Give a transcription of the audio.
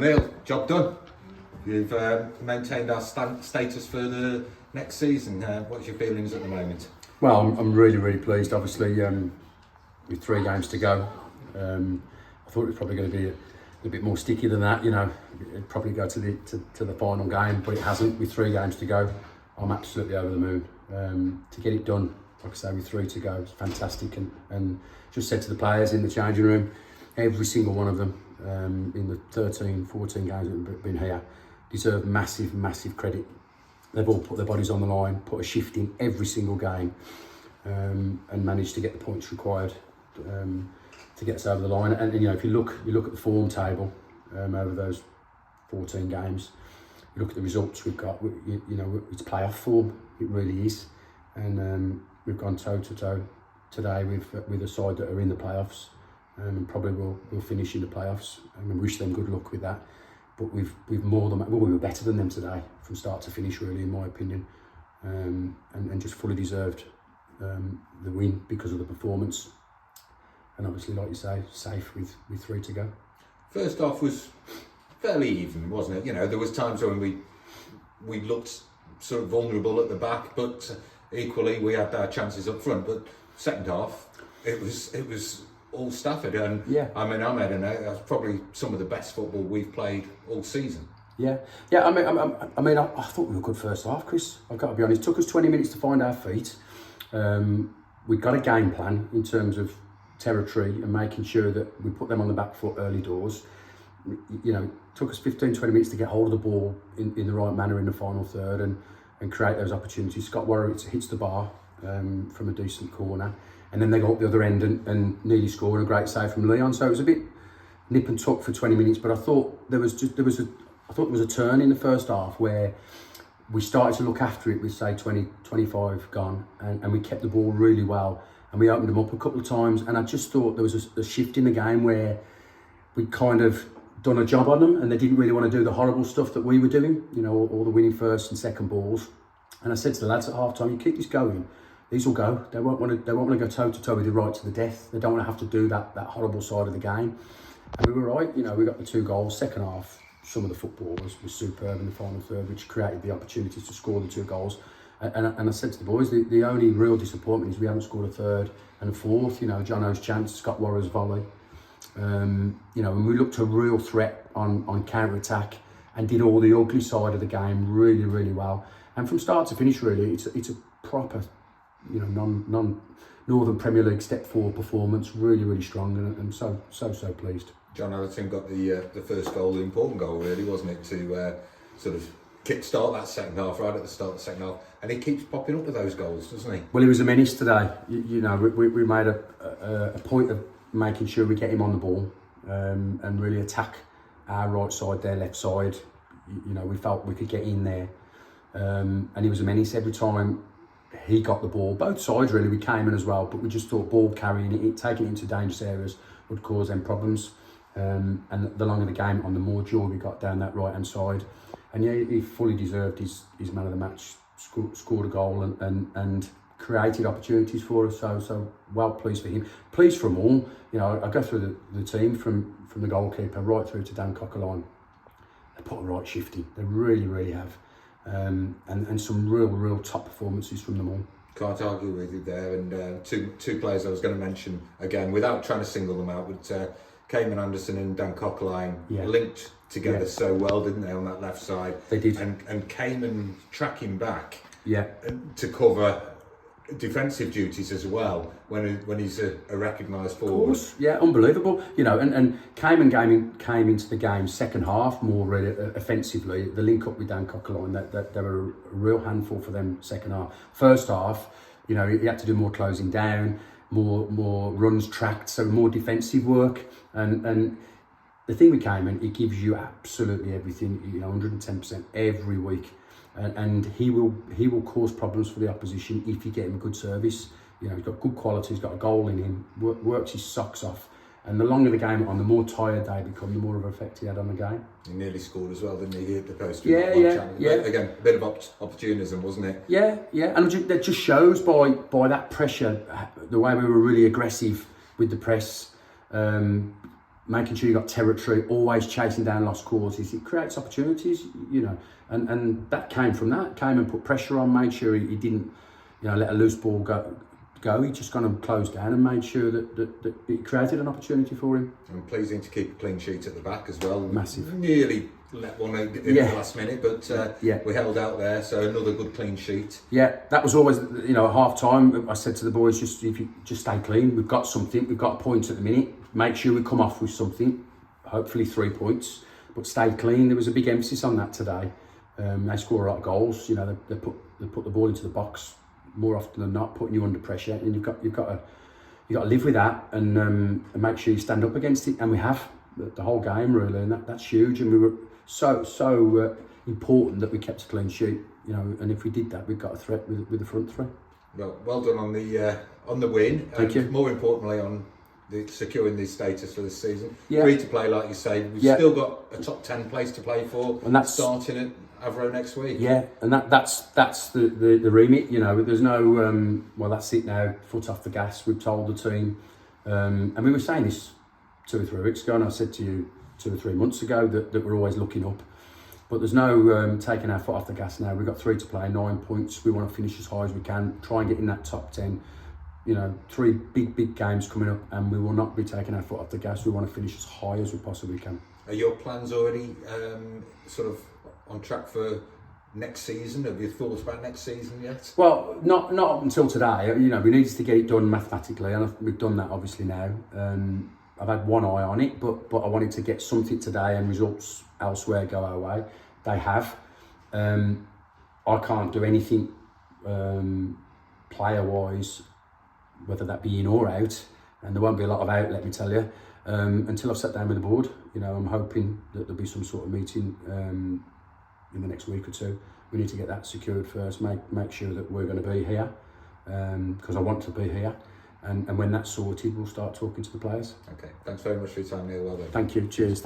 Neil, job done. You've maintained our status for the next season. What's your feelings at the moment? Well, I'm really pleased. Obviously, with 3 games to go, I thought it was probably going to be a bit more sticky than that. You know, it'd probably go to the final game, but it hasn't. With 3 games to go, I'm absolutely over the moon. To get it done, like I say, with 3 to go, it's fantastic. And just said to the players in the changing room, every single one of them in the 13, 14 games that have been here deserve massive credit. They've all put their bodies on the line, put a shift in every single game, and managed to get the points required to get us over the line. And you know, if you look at the form table over those 14 games, you look at the results we've got. You know, it's playoff form. It really is, and we've gone toe to toe today with a side that are in the playoffs, and probably will finish in the playoffs. And we wish them good luck with that. But we've more than we were better than them today from start to finish, really, in my opinion, and just fully deserved the win because of the performance. And obviously, like you say, safe with 3 to go. First half was fairly even, wasn't it? You know, there was times when we looked sort of vulnerable at the back, but equally we had our chances up front. But second half, it was all Stafford, and yeah. I mean, Ahmed, and that's probably some of the best football we've played all season. Yeah. I mean, I thought we were good first half, Chris. I've got to be honest. It took us 20 minutes to find our feet. We got a game plan in terms of territory and making sure that we put them on the back foot early doors. You know, it took us 15-20 minutes to get hold of the ball in the right manner in the final third and create those opportunities. Scott Warwick hits the bar from a decent corner, and then they go up the other end and nearly scored a great save from Leon. So it was a bit nip and tuck for 20 minutes, but I thought there was a turn in the first half where we started to look after it with, say, 20-25 gone, and we kept the ball really well, and we opened them up a couple of times, and I just thought there was a shift in the game where we'd kind of done a job on them and they didn't really want to do the horrible stuff that we were doing, you know, all the winning first and second balls. And I said to the lads at half time, you keep this going, these will go. They won't want to go toe to toe with you right to the death. They don't want to have to do that horrible side of the game. And we were right, you know, we got the 2 goals. Second half, some of the football was superb in the final third, which created the opportunities to score the 2 goals. And I said to the boys, the only real disappointment is we haven't scored a third and a fourth. You know, Jono's chance, Scott Warrior's volley. You know, and we looked a real threat on counter-attack and did all the ugly side of the game really well. And from start to finish, really, it's a proper, you know, Northern Premier League step forward performance. Really strong, and so pleased. John Allerton got the first goal, the important goal, really, wasn't it, to sort of kick-start that second half, right at the start of the second half, and he keeps popping up with those goals, doesn't he? Well, he was a menace today. You know, we made a point of making sure we get him on the ball and really attack our right side, their left side. You know, we felt we could get in there, and he was a menace every time he got the ball. Both sides, really, we came in as well, but we just thought ball carrying it, taking it into dangerous areas would cause them problems. And the longer the game on, the more joy we got down that right hand side. And yeah, he fully deserved his man of the match. Scored a goal and created opportunities for us. So well pleased for him. Pleased for them all. You know, I go through the team from the goalkeeper right through to Dan Coquelin. They put a right shift in. They really have. And some real top performances from them all. Can't argue with you there. And two players I was going to mention again, without trying to single them out, but Cayman Anderson and Dan Coquelin linked together so well, didn't they, on that left side? They did. And Cayman tracking back to cover defensive duties as well when he's a recognised forward. Of course, yeah, unbelievable. You know, and Cayman came into the game second half more really offensively. The link up with Dan Coquelin, that they were a real handful for them second half. First half, you know, he had to do more closing down, more runs tracked, so more defensive work. And the thing with Cayman, it gives you absolutely everything, you know, 110% every week. And he will cause problems for the opposition if you get him good service. You know, he's got good quality, he's got a goal in him, works his socks off. And the longer the game on, the more tired they become, the more of an effect he had on the game. He nearly scored as well, didn't he? He hit the post. Yeah. Again, a bit of opportunism, wasn't it? Yeah. And that just shows by that pressure, the way we were really aggressive with the press. making sure you got territory, always chasing down lost causes. It creates opportunities, you know, and that came from that. Came and put pressure on, made sure he didn't, you know, let a loose ball go. He just kind of closed down and made sure that it created an opportunity for him. And pleasing to keep a clean sheet at the back as well. Massive. Nearly let one in the last minute, but we held out there, so another good clean sheet. Yeah, that was always, you know, at half time, I said to the boys, just if you just stay clean, we've got something, we've got a point at the minute, make sure we come off with something, hopefully 3 points, but stay clean. There was a big emphasis on that today. They score a lot of goals, you know, they put the ball into the box more often than not, putting you under pressure, and you've got to live with that and make sure you stand up against it, and we have the whole game really, and that's huge. And we were so important that we kept a clean sheet, you know, and if we did that, we've got a threat with the front three. Well done on the win. Thank you. More importantly, on securing the status for this season. Yeah. Free to play, like you say. We've still got a top 10 place to play for, and that's starting at Avro next week. Yeah, and that's the remit. You know, there's no well, that's it now. Foot off the gas. We've told the team, and we were saying this 2 or 3 weeks ago, and I said to you 2 or 3 months ago that we're always looking up. But there's no taking our foot off the gas now. We've got 3 to play, 9 points. We want to finish as high as we can. Try and get in that top 10. You know, 3 big games coming up, and we will not be taking our foot off the gas. We want to finish as high as we possibly can. Are your plans already sort of on track for next season? Have you thought about next season yet? Well, not up until today. You know, we needed to get it done mathematically, and we've done that obviously now. I've had one eye on it, but I wanted to get something today, and results elsewhere go our way. They have. I can't do anything player-wise, whether that be in or out, and there won't be a lot of out, let me tell you, until I've sat down with the board. You know, I'm hoping that there'll be some sort of meeting in the next week or two. We need to get that secured first, make sure that we're going to be here, because I want to be here, and when that's sorted, we'll start talking to the players. Okay, thanks very much for your time, Neil. Well done. Thank you, cheers.